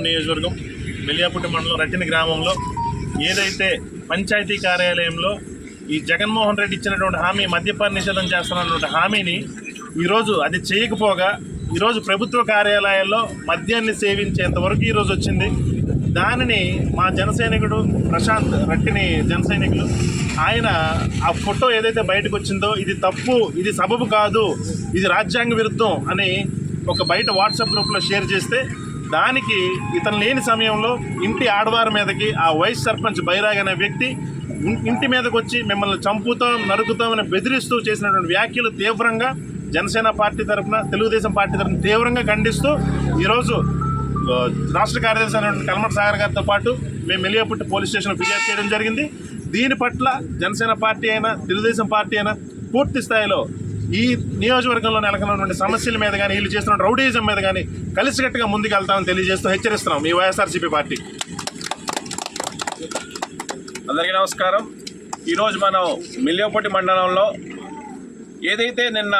నియోజకవర్గం మెలియాపుట్టి మండలం రట్టిని గ్రామంలో ఏదైతే పంచాయతీ కార్యాలయంలో ఈ జగన్మోహన్ రెడ్డి ఇచ్చినటువంటి హామీ మద్యపాన నిషేధం చేస్తున్నటువంటి హామీని ఈరోజు అది చేయకపోగా ఈరోజు ప్రభుత్వ కార్యాలయాల్లో మద్యాన్ని సేవించేంత వరకు ఈరోజు వచ్చింది. దానిని మా జనసైనికుడు ప్రశాంత్ రట్టిని జనసైనికులు ఆయన ఆ ఫోటో ఏదైతే బయటకు వచ్చిందో ఇది తప్పు, ఇది సబబు కాదు, ఇది రాజ్యాంగ విరుద్ధం అని ఒక బయట వాట్సాప్ గ్రూప్లో షేర్ చేస్తే దానికి ఇతను లేని సమయంలో ఇంటి ఆడవారి మీదకి ఆ వైస్ సర్పంచ్ బైరాగ్ అనే వ్యక్తి ఇంటి మీదకి వచ్చి మిమ్మల్ని చంపుతాం నరుకుతామని బెదిరిస్తూ చేసినటువంటి వ్యాఖ్యలు తీవ్రంగా జనసేన పార్టీ తరఫున తెలుగుదేశం పార్టీ తరఫున తీవ్రంగా ఖండిస్తూ ఈరోజు రాష్ట్ర కార్యదర్శి అయినటువంటి కల్మటి సాగర్ గారితో పాటు మేము మెలియాపుట్టి పోలీస్ స్టేషన్లో ఫిర్యాదు చేయడం జరిగింది. దీని పట్ల జనసేన పార్టీ అయినా తెలుగుదేశం పార్టీ అయినా పూర్తి స్థాయిలో ఈ నియోజకవర్గంలో నెలకొన్నటువంటి సమస్యల మీద కానీ వీళ్ళు చేస్తున్న రౌడీజం మీద కానీ కలిసికట్టుగా ముందుకు వెళ్తామని తెలియజేస్తూ హెచ్చరిస్తున్నాం మీ వైఎస్ఆర్సీపీ పార్టీ. అందరికీ నమస్కారం. ఈరోజు మనం మెలియాపుట్టి మండలంలో ఏదైతే నిన్న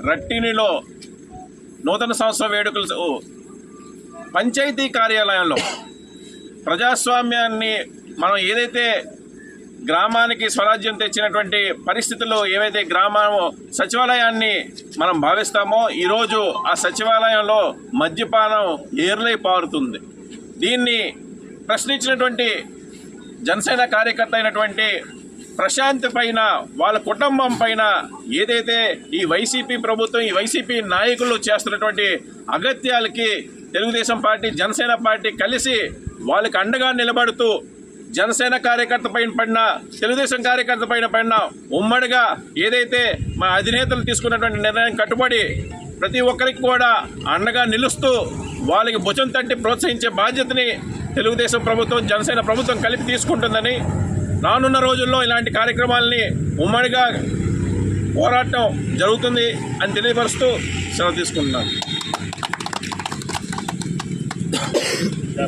రట్టినిలో నూతన సంవత్సర వేడుకలు పంచాయతీ కార్యాలయంలో ప్రజాస్వామ్యాన్ని మనం ఏదైతే గ్రామానికి స్వరాజ్యం తెచ్చినటువంటి పరిస్థితుల్లో ఏవైతే గ్రామం సచివాలయాన్ని మనం భావిస్తామో ఈరోజు ఆ సచివాలయంలో మద్యపానం ఏర్లై పారుతుంది. దీన్ని ప్రశ్నించినటువంటి జనసేన కార్యకర్త అయినటువంటి ప్రశాంత్ పైన వాళ్ళ కుటుంబం పైన ఏదైతే ఈ వైసీపీ ప్రభుత్వం ఈ వైసీపీ నాయకులు చేస్తున్నటువంటి అగత్యాలకి తెలుగుదేశం పార్టీ జనసేన పార్టీ కలిసి వాళ్ళకి అండగా నిలబడుతూ జనసేన కార్యకర్త పైన పడిన తెలుగుదేశం కార్యకర్త పైన పడిన ఉమ్మడిగా ఏదైతే మా అధినేతలు తీసుకున్నటువంటి నిర్ణయం కట్టుబడి ప్రతి ఒక్కరికి కూడా అండగా నిలుస్తూ వాళ్ళకి భుజం తట్టి ప్రోత్సహించే బాధ్యతని తెలుగుదేశం ప్రభుత్వం జనసేన ప్రభుత్వం కలిపి తీసుకుంటుందని రానున్న రోజుల్లో ఇలాంటి కార్యక్రమాలని ఉమ్మడిగా పోరాటం జరుగుతుంది అని తెలియపరుస్తూ సెలవు తీసుకుంటున్నాను.